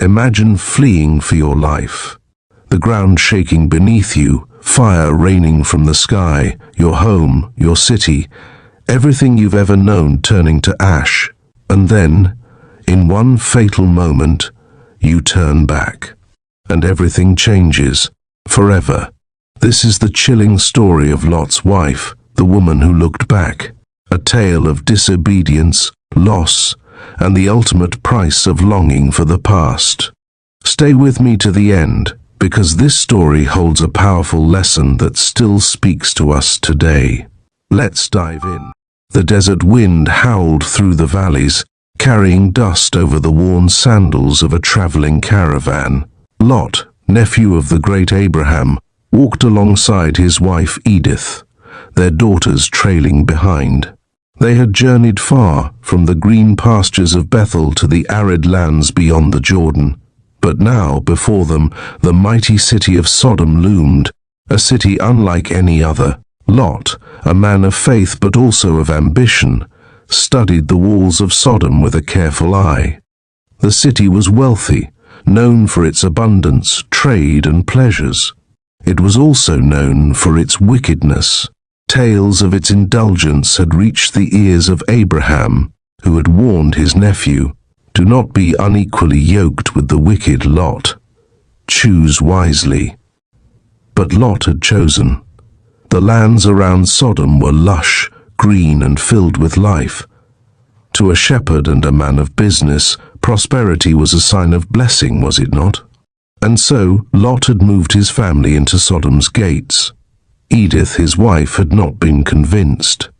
Imagine fleeing for your life. The ground shaking beneath you, fire raining from the sky, your home, your city, everything you've ever known turning to ash. And then, in one fatal moment, you turn back. And everything changes, forever. This is the chilling story of Lot's wife, the woman who looked back. A tale of disobedience, loss, and the ultimate price of longing for the past. Stay with me to the end, because this story holds a powerful lesson that still speaks to us today. Let's dive in. The desert wind howled through the valleys, carrying dust over the worn sandals of a traveling caravan. Lot, nephew of the great Abraham, walked alongside his wife Edith, their daughters trailing behind. They had journeyed far, from the green pastures of Bethel to the arid lands beyond the Jordan. But now, before them, the mighty city of Sodom loomed, a city unlike any other. Lot, a man of faith but also of ambition, studied the walls of Sodom with a careful eye. The city was wealthy, known for its abundance, trade, and pleasures. It was also known for its wickedness. Tales of its indulgence had reached the ears of Abraham, who had warned his nephew, "Do not be unequally yoked with the wicked Lot. Choose wisely." But Lot had chosen. The lands around Sodom were lush, green, and filled with life. To a shepherd and a man of business, prosperity was a sign of blessing, was it not? And so Lot had moved his family into Sodom's gates. Edith, his wife, had not been convinced.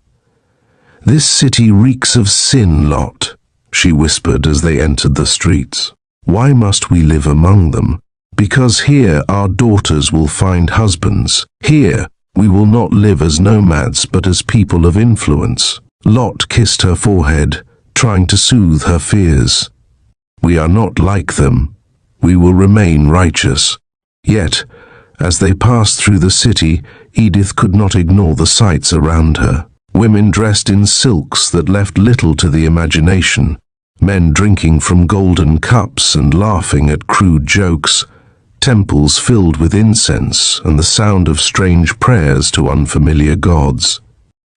"This city reeks of sin, Lot," she whispered as they entered the streets. "Why must we live among them? Because here our daughters will find husbands. Here we will not live as nomads but as people of influence." Lot kissed her forehead, trying to soothe her fears. "We are not like them. We will remain righteous." Yet, as they passed through the city, Edith could not ignore the sights around her. Women dressed in silks that left little to the imagination, men drinking from golden cups and laughing at crude jokes, temples filled with incense and the sound of strange prayers to unfamiliar gods.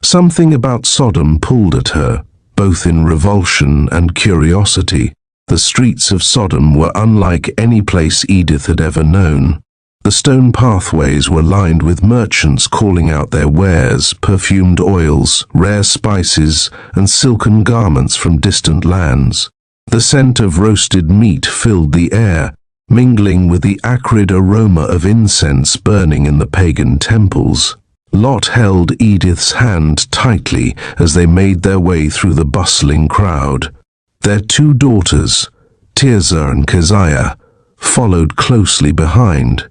Something about Sodom pulled at her, both in revulsion and curiosity. The streets of Sodom were unlike any place Edith had ever known. The stone pathways were lined with merchants calling out their wares, perfumed oils, rare spices, and silken garments from distant lands. The scent of roasted meat filled the air, mingling with the acrid aroma of incense burning in the pagan temples. Lot held Edith's hand tightly as they made their way through the bustling crowd. Their two daughters, Tirzah and Keziah, followed closely behind,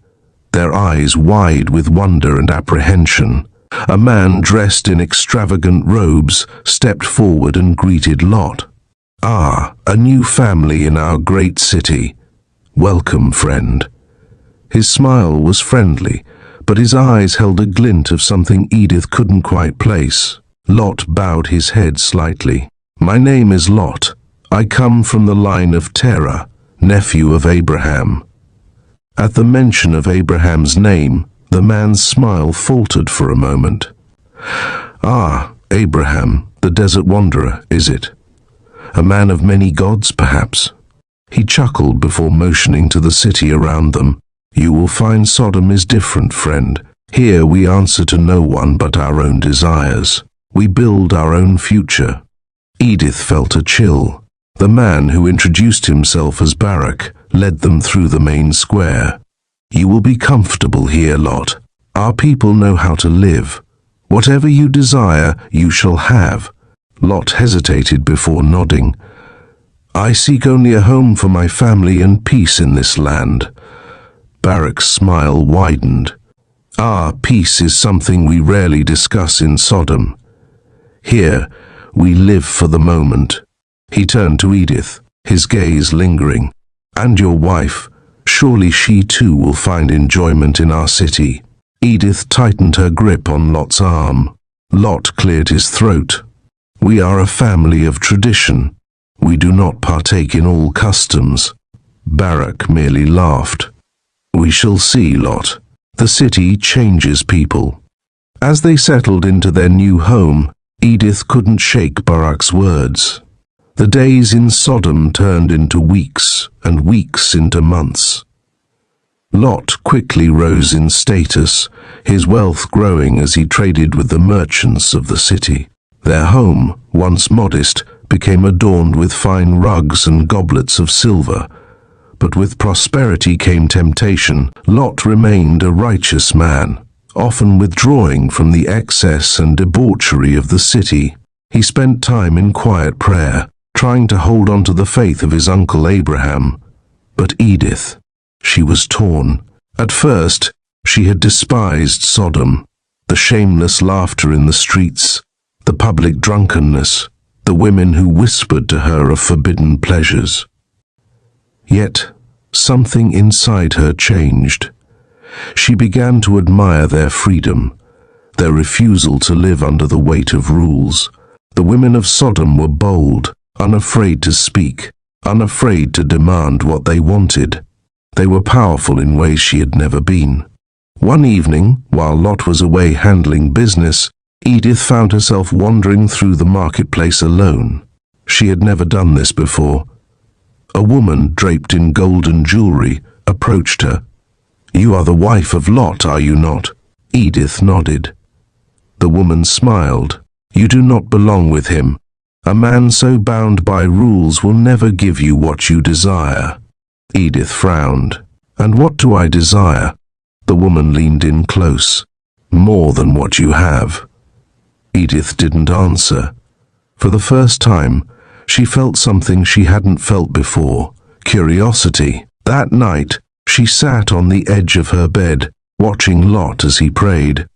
their eyes wide with wonder and apprehension. A man dressed in extravagant robes stepped forward and greeted Lot. "Ah, a new family in our great city. Welcome, friend." His smile was friendly, but his eyes held a glint of something Edith couldn't quite place. Lot bowed his head slightly. "My name is Lot. I come from the line of Terah, nephew of Abraham." At the mention of Abraham's name, the man's smile faltered for a moment. "Ah, Abraham, the desert wanderer, is it? A man of many gods, perhaps?" He chuckled before motioning to the city around them. "You will find Sodom is different, friend. Here we answer to no one but our own desires. We build our own future." Edith felt a chill. The man who introduced himself as Barak led them through the main square. "You will be comfortable here, Lot. Our people know how to live. Whatever you desire, you shall have." Lot hesitated before nodding. "I seek only a home for my family and peace in this land." Barak's smile widened. "Ah, peace is something we rarely discuss in Sodom. Here, we live for the moment." He turned to Edith, his gaze lingering. "And your wife, surely she too will find enjoyment in our city." Edith tightened her grip on Lot's arm. Lot cleared his throat. "We are a family of tradition. We do not partake in all customs." Barak merely laughed. We shall see, Lot. The city changes people. As they settled into their new home, Edith couldn't shake Barak's words. The days in Sodom turned into weeks, and weeks into months. Lot quickly rose in status, his wealth growing as he traded with the merchants of the city. Their home, once modest, became adorned with fine rugs and goblets of silver. But with prosperity came temptation. Lot remained a righteous man, often withdrawing from the excess and debauchery of the city. He spent time in quiet prayer, trying to hold on to the faith of his uncle Abraham. But Edith, she was torn. At first, she had despised Sodom, the shameless laughter in the streets, the public drunkenness, the women who whispered to her of forbidden pleasures. Yet, something inside her changed. She began to admire their freedom, their refusal to live under the weight of rules. The women of Sodom were bold, unafraid to speak, unafraid to demand what they wanted. They were powerful in ways she had never been. One evening, while Lot was away handling business, Edith found herself wandering through the marketplace alone. She had never done this before. A woman draped in golden jewelry approached her. You are the wife of Lot, are you not? Edith nodded. The woman smiled. You do not belong with him. A man so bound by rules will never give you what you desire. Edith frowned. And what do I desire? The woman leaned in close. More than what you have. Edith didn't answer. For the first time, she felt something she hadn't felt before, curiosity. That night, she sat on the edge of her bed, watching Lot as he prayed.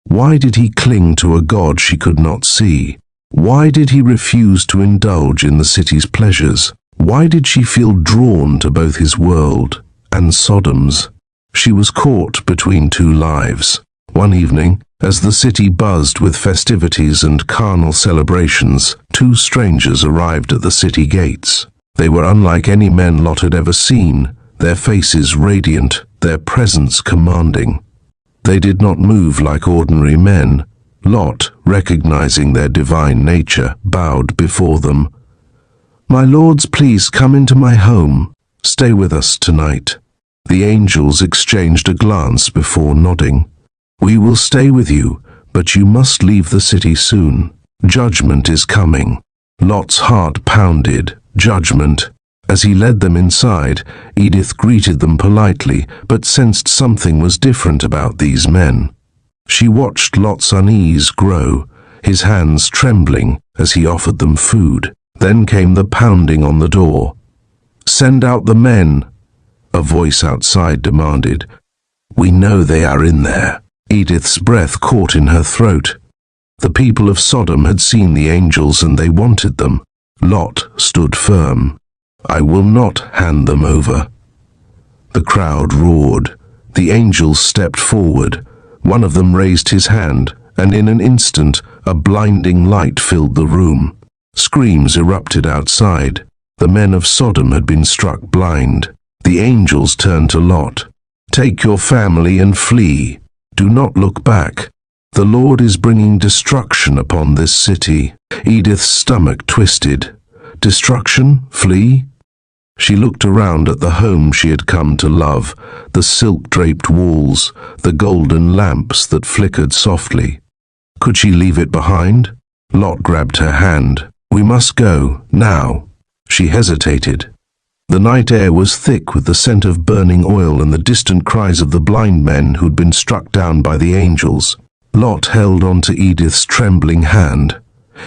Why did he cling to a God she could not see? Why did he refuse to indulge in the city's pleasures? Why did she feel drawn to both his world and Sodom's? She was caught between two lives. One evening, as the city buzzed with festivities and carnal celebrations, two strangers arrived at the city gates. They were unlike any men Lot had ever seen, their faces radiant, their presence commanding. They did not move like ordinary men. Lot, recognizing their divine nature, bowed before them. My lords, please come into my home. Stay with us tonight. The angels exchanged a glance before nodding. We will stay with you, but you must leave the city soon. Judgment is coming. Lot's heart pounded. Judgment. As he led them inside, Edith greeted them politely, but sensed something was different about these men. She watched Lot's unease grow, his hands trembling as he offered them food. Then came the pounding on the door. Send out the men, a voice outside demanded. We know they are in there. Edith's breath caught in her throat. The people of Sodom had seen the angels and they wanted them. Lot stood firm. I will not hand them over. The crowd roared. The angels stepped forward. One of them raised his hand, and in an instant, a blinding light filled the room. Screams erupted outside. The men of Sodom had been struck blind. The angels turned to Lot. Take your family and flee. Do not look back. The Lord is bringing destruction upon this city. Edith's stomach twisted. Destruction? Flee? She looked around at the home she had come to love, the silk-draped walls, the golden lamps that flickered softly. Could she leave it behind? Lot grabbed her hand. We must go, now. She hesitated. The night air was thick with the scent of burning oil and the distant cries of the blind men who'd been struck down by the angels. Lot held onto Edith's trembling hand,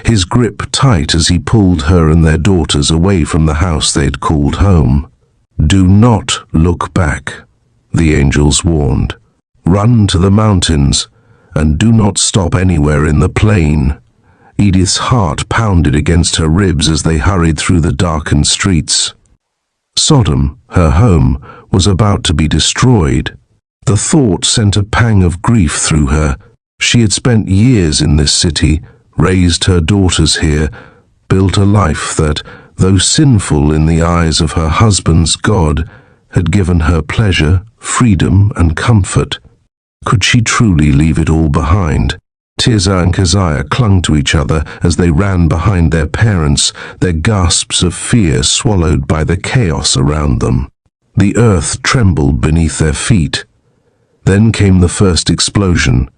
his grip tight as he pulled her and their daughters away from the house they'd called home. Do not look back, the angels warned. Run to the mountains, and do not stop anywhere in the plain. Edith's heart pounded against her ribs as they hurried through the darkened streets. Sodom, her home, was about to be destroyed. The thought sent a pang of grief through her. She had spent years in this city, raised her daughters here, built a life that Though sinful in the eyes of her husband's God, had given her pleasure, freedom, and comfort. Could she truly leave it all behind? Tirzah and Keziah clung to each other as they ran behind their parents, their gasps of fear swallowed by the chaos around them. The earth trembled beneath their feet. Then came the first explosion.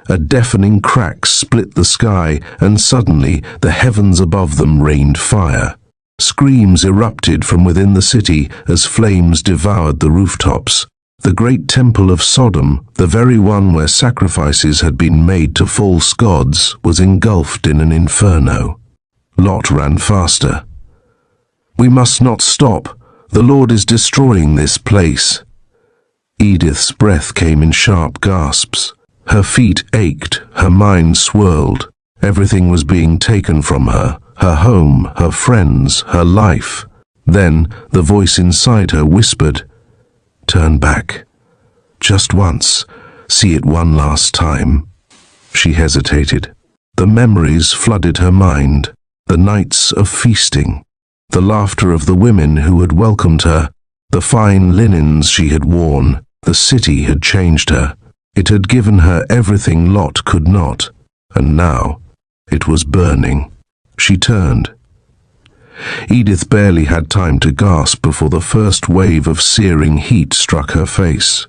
A deafening crack split the sky, and suddenly the heavens above them rained fire. Screams erupted from within the city as flames devoured the rooftops. The great temple of Sodom, the very one where sacrifices had been made to false gods, was engulfed in an inferno. Lot ran faster. "We must not stop. The Lord is destroying this place." Edith's breath came in sharp gasps. Her feet ached, her mind swirled. Everything was being taken from her, her home, her friends, her life. Then the voice inside her whispered, "Turn back. Just once. See it one last time." She hesitated. The memories flooded her mind. The nights of feasting, the laughter of the women who had welcomed her, the fine linens she had worn. The city had changed her. It had given her everything Lot could not, and now it was burning. She turned. Edith barely had time to gasp before the first wave of searing heat struck her face.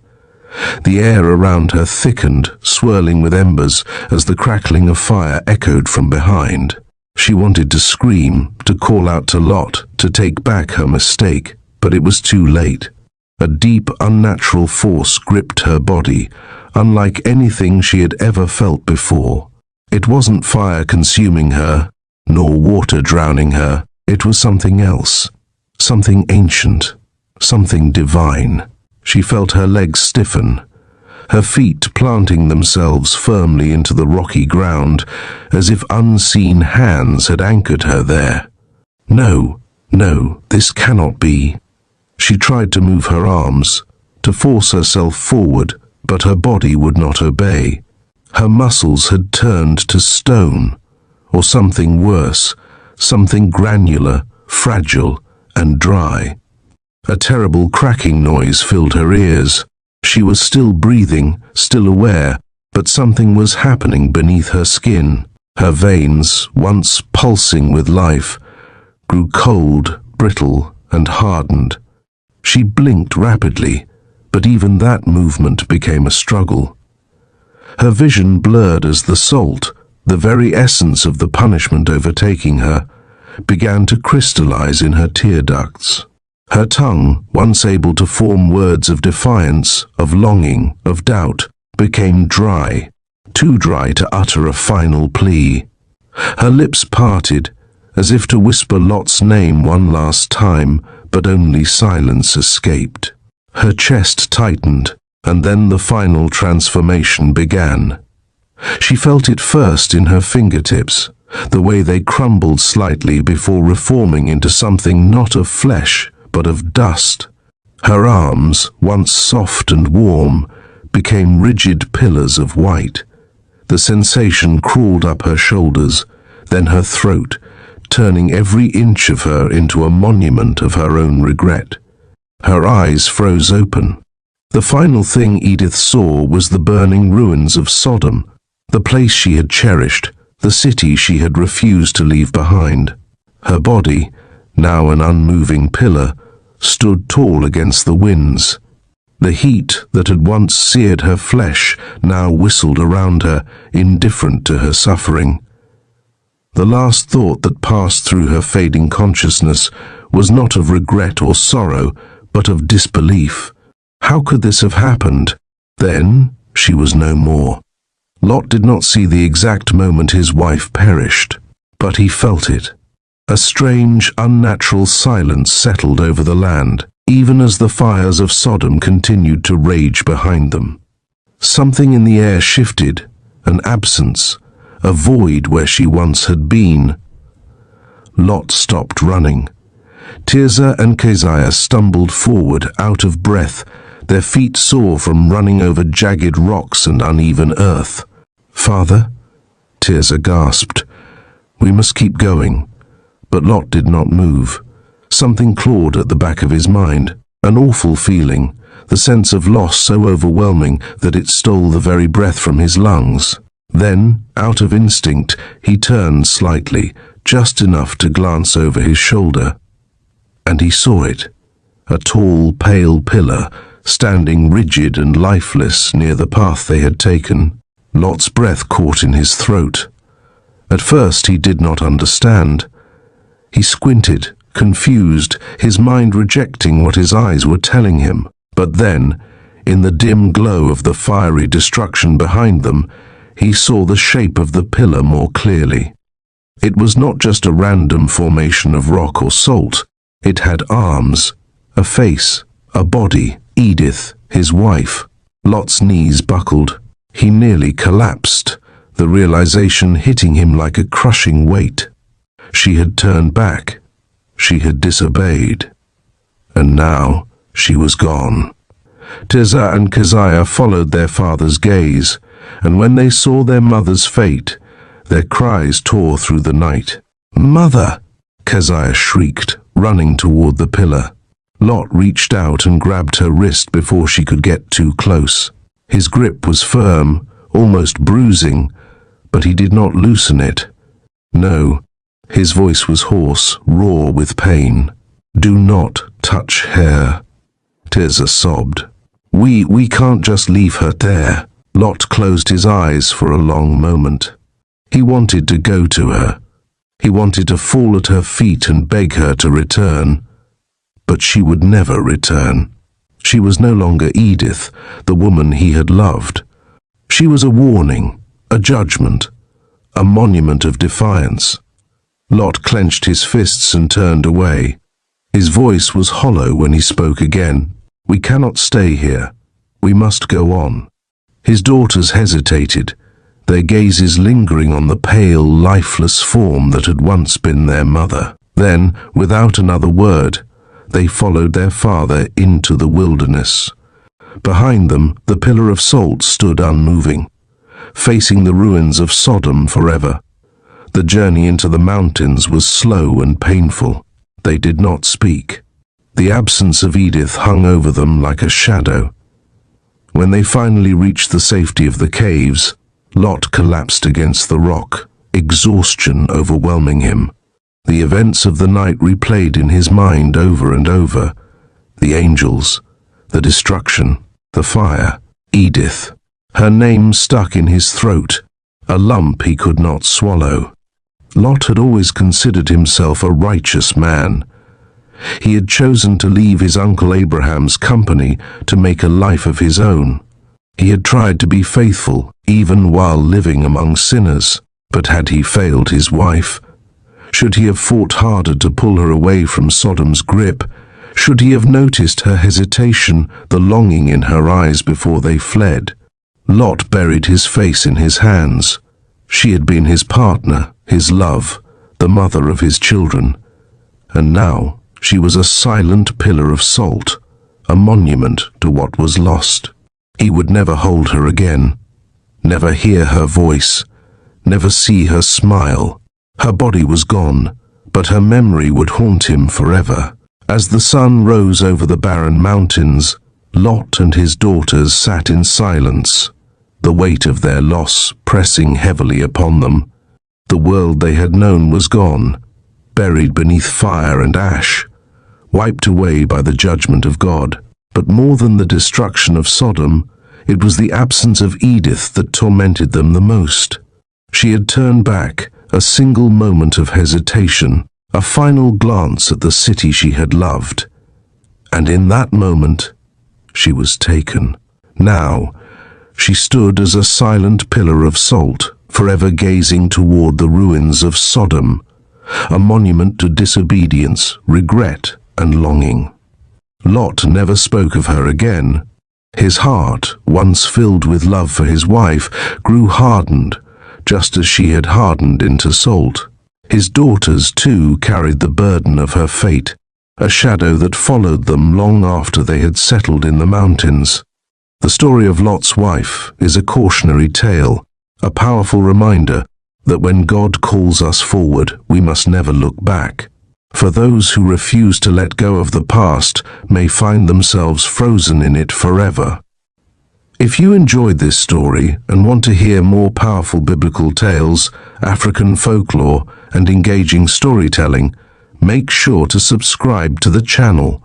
The air around her thickened, swirling with embers as the crackling of fire echoed from behind. She wanted to scream, to call out to Lot, to take back her mistake, but it was too late. A deep, unnatural force gripped her body, unlike anything she had ever felt before. It wasn't fire consuming her, nor water drowning her. It was something else, something ancient, something divine. She felt her legs stiffen, her feet planting themselves firmly into the rocky ground, as if unseen hands had anchored her there. No, this cannot be. She tried to move her arms, to force herself forward, but her body would not obey. Her muscles had turned to stone, or something worse, something granular, fragile, and dry. A terrible cracking noise filled her ears. She was still breathing, still aware, but something was happening beneath her skin. Her veins, once pulsing with life, grew cold, brittle, and hardened. She blinked rapidly, but even that movement became a struggle. Her vision blurred as the salt, the very essence of the punishment overtaking her, began to crystallize in her tear ducts. Her tongue, once able to form words of defiance, of longing, of doubt, became dry, too dry to utter a final plea. Her lips parted, as if to whisper Lot's name one last time, but only silence escaped. Her chest tightened, and then the final transformation began. She felt it first in her fingertips, the way they crumbled slightly before reforming into something not of flesh, but of dust. Her arms, once soft and warm, became rigid pillars of white. The sensation crawled up her shoulders, then her throat, turning every inch of her into a monument of her own regret. Her eyes froze open. The final thing Edith saw was the burning ruins of Sodom, the place she had cherished, the city she had refused to leave behind. Her body, now an unmoving pillar, stood tall against the winds. The heat that had once seared her flesh now whistled around her, indifferent to her suffering. The last thought that passed through her fading consciousness was not of regret or sorrow, but of disbelief. How could this have happened? Then she was no more. Lot did not see the exact moment his wife perished, but he felt it. A strange, unnatural silence settled over the land, even as the fires of Sodom continued to rage behind them. Something in the air shifted, an absence, a void where she once had been. Lot stopped running. Tirzah and Keziah stumbled forward, out of breath, their feet sore from running over jagged rocks and uneven earth. "Father?" Tirzah gasped. "We must keep going." But Lot did not move. Something clawed at the back of his mind, an awful feeling, the sense of loss so overwhelming that it stole the very breath from his lungs. Then, out of instinct, he turned slightly, just enough to glance over his shoulder. And he saw it, a tall, pale pillar, standing rigid and lifeless near the path they had taken. Lot's breath caught in his throat. At first he did not understand. He squinted, confused, his mind rejecting what his eyes were telling him. But then, in the dim glow of the fiery destruction behind them, he saw the shape of the pillar more clearly. It was not just a random formation of rock or salt. It had arms, a face, a body. Edith, his wife. Lot's knees buckled. He nearly collapsed, the realization hitting him like a crushing weight. She had turned back. She had disobeyed. And now she was gone. Tirzah and Keziah followed their father's gaze, and when they saw their mother's fate, their cries tore through the night. "Mother!" Keziah shrieked, running toward the pillar. Lot reached out and grabbed her wrist before she could get too close. His grip was firm, almost bruising, but he did not loosen it. No, his voice was hoarse, raw with pain. "Do not touch her," Tirzah sobbed. We can't just leave her there." Lot closed his eyes for a long moment. He wanted to go to her. He wanted to fall at her feet and beg her to return. But she would never return. She was no longer Edith, the woman he had loved. She was a warning, a judgment, a monument of defiance. Lot clenched his fists and turned away. His voice was hollow when he spoke again. "We cannot stay here. We must go on." His daughters hesitated, their gazes lingering on the pale, lifeless form that had once been their mother. Then, without another word, they followed their father into the wilderness. Behind them, the pillar of salt stood unmoving, facing the ruins of Sodom forever. The journey into the mountains was slow and painful. They did not speak. The absence of Edith hung over them like a shadow. When they finally reached the safety of the caves, Lot collapsed against the rock, exhaustion overwhelming him. The events of the night replayed in his mind over and over. The angels, the destruction, the fire, Edith. Her name stuck in his throat, a lump he could not swallow. Lot had always considered himself a righteous man. He had chosen to leave his uncle Abraham's company to make a life of his own. He had tried to be faithful, even while living among sinners. But had he failed his wife? Should he have fought harder to pull her away from Sodom's grip? Should he have noticed her hesitation, the longing in her eyes before they fled? Lot buried his face in his hands. She had been his partner, his love, the mother of his children. And now she was a silent pillar of salt, a monument to what was lost. He would never hold her again, never hear her voice, never see her smile. Her body was gone, but her memory would haunt him forever. As the sun rose over the barren mountains, Lot and his daughters sat in silence, the weight of their loss pressing heavily upon them. The world they had known was gone, buried beneath fire and ash, wiped away by the judgment of God. But more than the destruction of Sodom, it was the absence of Edith that tormented them the most. She had turned back, a single moment of hesitation, a final glance at the city she had loved. And in that moment, she was taken. Now, she stood as a silent pillar of salt, forever gazing toward the ruins of Sodom, a monument to disobedience, regret, and longing. Lot never spoke of her again. His heart, once filled with love for his wife, grew hardened, just as she had hardened into salt. His daughters, too, carried the burden of her fate, a shadow that followed them long after they had settled in the mountains. The story of Lot's wife is a cautionary tale, a powerful reminder that when God calls us forward, we must never look back. For those who refuse to let go of the past may find themselves frozen in it forever. If you enjoyed this story and want to hear more powerful biblical tales, African folklore, and engaging storytelling, make sure to subscribe to the channel.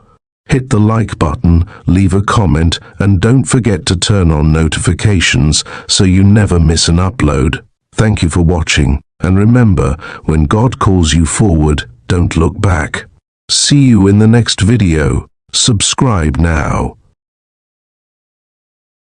Hit the like button, leave a comment, and don't forget to turn on notifications so you never miss an upload. Thank you for watching, and remember, when God calls you forward, don't look back. See you in the next video. Subscribe now.